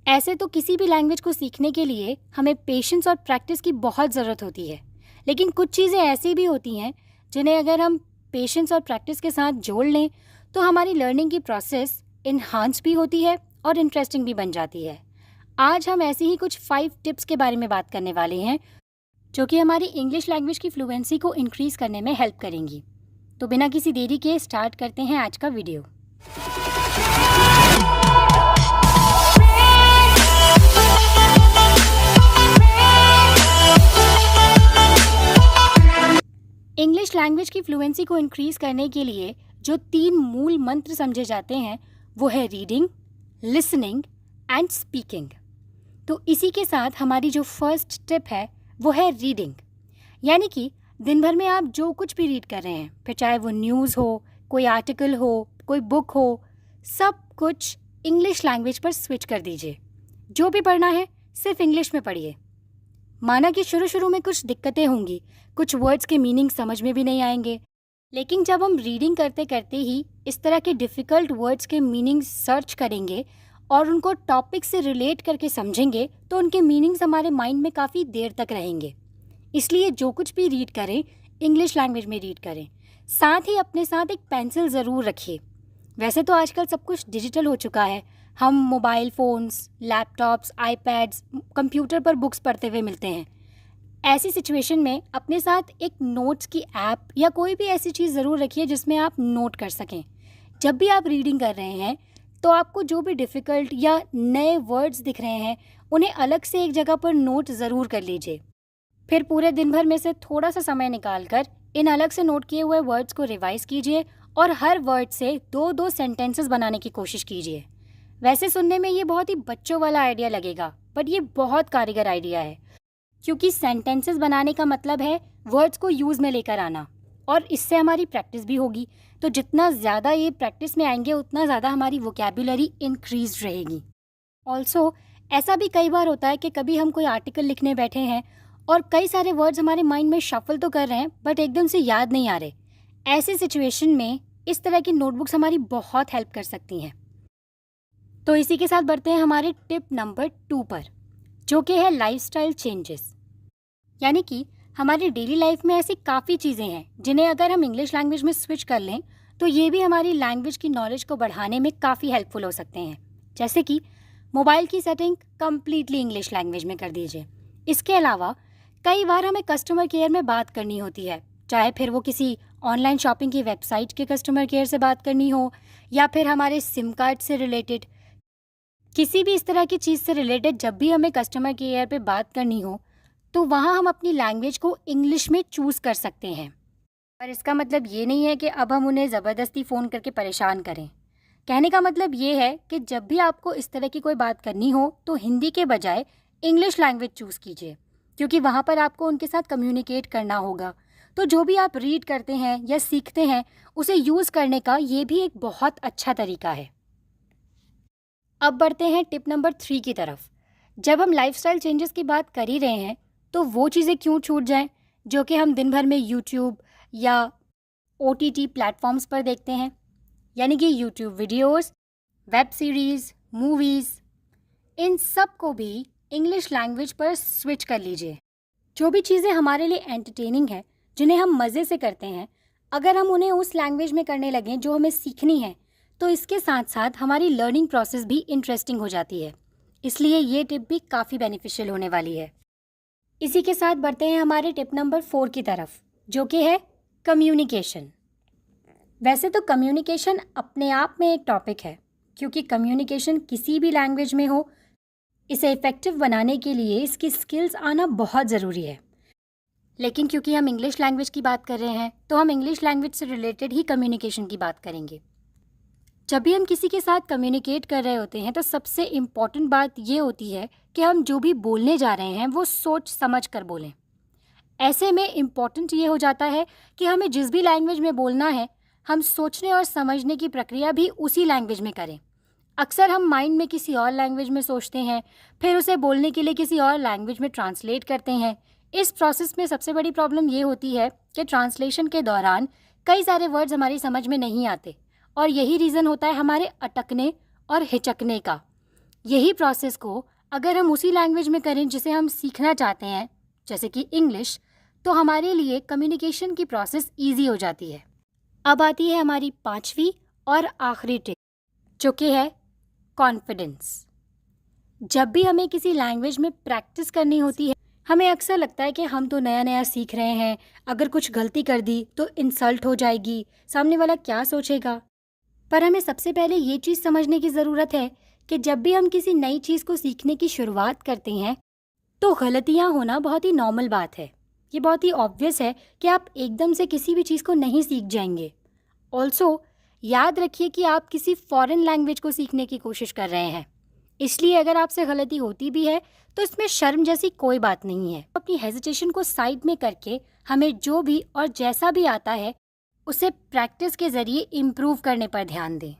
ऐसे तो किसी भी लैंग्वेज को सीखने के लिए हमें पेशेंस और प्रैक्टिस की बहुत ज़रूरत होती है, लेकिन कुछ चीज़ें ऐसी भी होती हैं जिन्हें अगर हम पेशेंस और प्रैक्टिस के साथ जोड़ लें तो हमारी लर्निंग की प्रोसेस इन्हांस भी होती है और इंटरेस्टिंग भी बन जाती है। आज हम ऐसी ही कुछ 5 टिप्स के बारे में बात करने वाले हैं जो कि हमारी इंग्लिश लैंग्वेज की फ्लुएंसी को इंक्रीज़ करने में हेल्प करेंगी। तो बिना किसी देरी के स्टार्ट करते हैं आज का वीडियो। इंग्लिश लैंग्वेज की फ्लुएंसी को इंक्रीज़ करने के लिए जो 3 मूल मंत्र समझे जाते हैं वो है रीडिंग, लिसनिंग एंड स्पीकिंग। तो इसी के साथ हमारी जो फर्स्ट टिप है वो है रीडिंग, यानी कि दिन भर में आप जो कुछ भी रीड कर रहे हैं, फिर चाहे वो न्यूज़ हो, कोई आर्टिकल हो, कोई बुक हो, सब कुछ इंग्लिश लैंग्वेज पर स्विच कर दीजिए। जो भी पढ़ना है सिर्फ इंग्लिश में पढ़िए। माना कि शुरू में कुछ दिक्कतें होंगी, कुछ वर्ड्स के मीनिंग समझ में भी नहीं आएंगे, लेकिन जब हम रीडिंग करते करते ही इस तरह के डिफ़िकल्ट वर्ड्स के मीनिंग सर्च करेंगे और उनको टॉपिक से रिलेट करके समझेंगे तो उनके मीनिंग्स हमारे माइंड में काफ़ी देर तक रहेंगे। इसलिए जो कुछ भी रीड करें इंग्लिश लैंग्वेज में रीड करें। साथ ही अपने साथ एक पेंसिल ज़रूर रखिए। वैसे तो आजकल सब कुछ डिजिटल हो चुका है, हम mobile phones, laptops, iPads, computer पर बुक्स पढ़ते हुए मिलते हैं। ऐसी सिचुएशन में अपने साथ एक नोट्स की ऐप या कोई भी ऐसी चीज़ ज़रूर रखिए जिसमें आप नोट कर सकें। जब भी आप रीडिंग कर रहे हैं तो आपको जो भी डिफ़िकल्ट या नए वर्ड्स दिख रहे हैं उन्हें अलग से एक जगह पर नोट ज़रूर कर लीजिए। फिर पूरे दिन भर में से थोड़ा सा समय निकाल कर इन अलग से नोट किए हुए वर्ड्स को रिवाइज़ कीजिए और हर वर्ड से 2-2 सेंटेंसेस बनाने की कोशिश कीजिए। वैसे सुनने में ये बहुत ही बच्चों वाला आइडिया लगेगा, बट ये बहुत कारगर आइडिया है, क्योंकि सेंटेंसेस बनाने का मतलब है वर्ड्स को यूज़ में लेकर आना, और इससे हमारी प्रैक्टिस भी होगी। तो जितना ज़्यादा ये प्रैक्टिस में आएंगे उतना ज़्यादा हमारी वोकैबुलरी इंक्रीज रहेगी। ऑल्सो ऐसा भी कई बार होता है कि कभी हम कोई आर्टिकल लिखने बैठे हैं और कई सारे वर्ड्स हमारे माइंड में शफल तो कर रहे हैं बट एकदम से याद नहीं आ रहे। ऐसी सिचुएशन में इस तरह की नोटबुक्स हमारी बहुत हेल्प कर सकती हैं। तो इसी के साथ बढ़ते हैं हमारे टिप नंबर 2 पर, जो कि है लाइफस्टाइल चेंजेस। यानी कि हमारी डेली लाइफ में ऐसी काफ़ी चीज़ें हैं जिन्हें अगर हम इंग्लिश लैंग्वेज में स्विच कर लें तो ये भी हमारी लैंग्वेज की नॉलेज को बढ़ाने में काफ़ी हेल्पफुल हो सकते हैं। जैसे कि मोबाइल की सेटिंग कम्प्लीटली इंग्लिश लैंग्वेज में कर दीजिए। इसके अलावा कई बार हमें कस्टमर केयर में बात करनी होती है, चाहे फिर वो किसी ऑनलाइन शॉपिंग की वेबसाइट के कस्टमर केयर से बात करनी हो या फिर हमारे सिम कार्ड से रिलेटेड किसी भी इस तरह की चीज़ से रिलेटेड। जब भी हमें कस्टमर केयर पे बात करनी हो तो वहाँ हम अपनी लैंग्वेज को इंग्लिश में चूज़ कर सकते हैं। पर इसका मतलब ये नहीं है कि अब हम उन्हें ज़बरदस्ती फ़ोन करके परेशान करें। कहने का मतलब ये है कि जब भी आपको इस तरह की कोई बात करनी हो तो हिंदी के बजाय इंग्लिश लैंग्वेज चूज़ कीजिए, क्योंकि वहाँ पर आपको उनके साथ कम्युनिकेट करना होगा। तो जो भी आप रीड करते हैं या सीखते हैं उसे यूज़ करने का ये भी एक बहुत अच्छा तरीका है। अब बढ़ते हैं टिप नंबर 3 की तरफ। जब हम लाइफस्टाइल चेंजेस की बात कर ही रहे हैं तो वो चीज़ें क्यों छूट जाएं जो कि हम दिन भर में यूट्यूब या OTT प्लेटफॉर्म्स पर देखते हैं, यानी कि YouTube videos, web series, movies, इन सब को भी इंग्लिश लैंग्वेज पर स्विच कर लीजिए। जो भी चीज़ें हमारे लिए एंटरटेनिंग है, जिन्हें हम मज़े से करते हैं, अगर हम उन्हें उस लैंग्वेज में करने लगें जो हमें सीखनी है तो इसके साथ साथ हमारी लर्निंग प्रोसेस भी इंटरेस्टिंग हो जाती है। इसलिए ये टिप भी काफ़ी बेनिफिशियल होने वाली है। इसी के साथ बढ़ते हैं हमारे टिप नंबर 4 की तरफ, जो कि है कम्युनिकेशन। वैसे तो कम्युनिकेशन अपने आप में एक टॉपिक है, क्योंकि कम्युनिकेशन किसी भी लैंग्वेज में हो, इसे इफ़ेक्टिव बनाने के लिए इसकी स्किल्स आना बहुत ज़रूरी है। लेकिन क्योंकि हम इंग्लिश लैंग्वेज की बात कर रहे हैं तो हम इंग्लिश लैंग्वेज से रिलेटेड ही कम्युनिकेशन की बात करेंगे। जब भी हम किसी के साथ कम्युनिकेट कर रहे होते हैं तो सबसे इम्पॉर्टेंट बात ये होती है कि हम जो भी बोलने जा रहे हैं वो सोच समझ कर बोलें। ऐसे में इम्पॉर्टेंट ये हो जाता है कि हमें जिस भी लैंग्वेज में बोलना है हम सोचने और समझने की प्रक्रिया भी उसी लैंग्वेज में करें। अक्सर हम माइंड में किसी और लैंग्वेज में सोचते हैं, फिर उसे बोलने के लिए किसी और लैंग्वेज में ट्रांसलेट करते हैं। इस प्रोसेस में सबसे बड़ी प्रॉब्लम ये होती है कि ट्रांसलेशन के दौरान कई सारे वर्ड्स हमारी समझ में नहीं आते, और यही रीज़न होता है हमारे अटकने और हिचकने का। यही प्रोसेस को अगर हम उसी लैंग्वेज में करें जिसे हम सीखना चाहते हैं, जैसे कि इंग्लिश, तो हमारे लिए कम्युनिकेशन की प्रोसेस ईजी हो जाती है। अब आती है हमारी 5वीं और आखिरी टिप, जो कि है कॉन्फिडेंस। जब भी हमें किसी लैंग्वेज में प्रैक्टिस करनी होती है, हमें अक्सर लगता है कि हम तो नया नया सीख रहे हैं, अगर कुछ गलती कर दी तो इंसल्ट हो जाएगी, सामने वाला क्या सोचेगा। पर हमें सबसे पहले ये चीज़ समझने की ज़रूरत है कि जब भी हम किसी नई चीज़ को सीखने की शुरुआत करते हैं तो गलतियाँ होना बहुत ही नॉर्मल बात है। ये बहुत ही ऑब्वियस है कि आप एकदम से किसी भी चीज़ को नहीं सीख जाएंगे। ऑल्सो याद रखिए कि आप किसी फॉरेन लैंग्वेज को सीखने की कोशिश कर रहे हैं, इसलिए अगर आपसे गलती होती भी है तो इसमें शर्म जैसी कोई बात नहीं है। अपनी हेजिटेशन को साइड में करके हमें जो भी और जैसा भी आता है उसे प्रैक्टिस के ज़रिए इम्प्रूव करने पर ध्यान दें।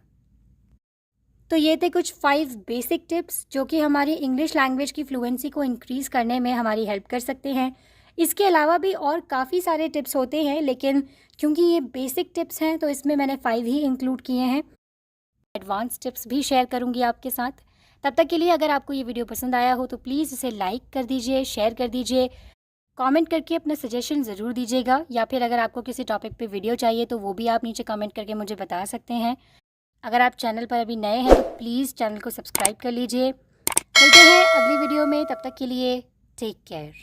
तो ये थे कुछ 5 बेसिक टिप्स जो कि हमारी इंग्लिश लैंग्वेज की फ्लुएंसी को इंक्रीज़ करने में हमारी हेल्प कर सकते हैं। इसके अलावा भी और काफ़ी सारे टिप्स होते हैं, लेकिन क्योंकि ये बेसिक टिप्स हैं तो इसमें मैंने 5 ही इंक्लूड किए हैं। एडवांस टिप्स भी शेयर करूँगी आपके साथ। तब तक के लिए अगर आपको ये वीडियो पसंद आया हो तो प्लीज़ इसे लाइक कर दीजिए, शेयर कर दीजिए, कमेंट करके अपना सजेशन ज़रूर दीजिएगा, या फिर अगर आपको किसी टॉपिक पे वीडियो चाहिए तो वो भी आप नीचे कमेंट करके मुझे बता सकते हैं। अगर आप चैनल पर अभी नए हैं तो प्लीज़ चैनल को सब्सक्राइब कर लीजिए। मिलते हैं अगली वीडियो में, तब तक के लिए टेक केयर।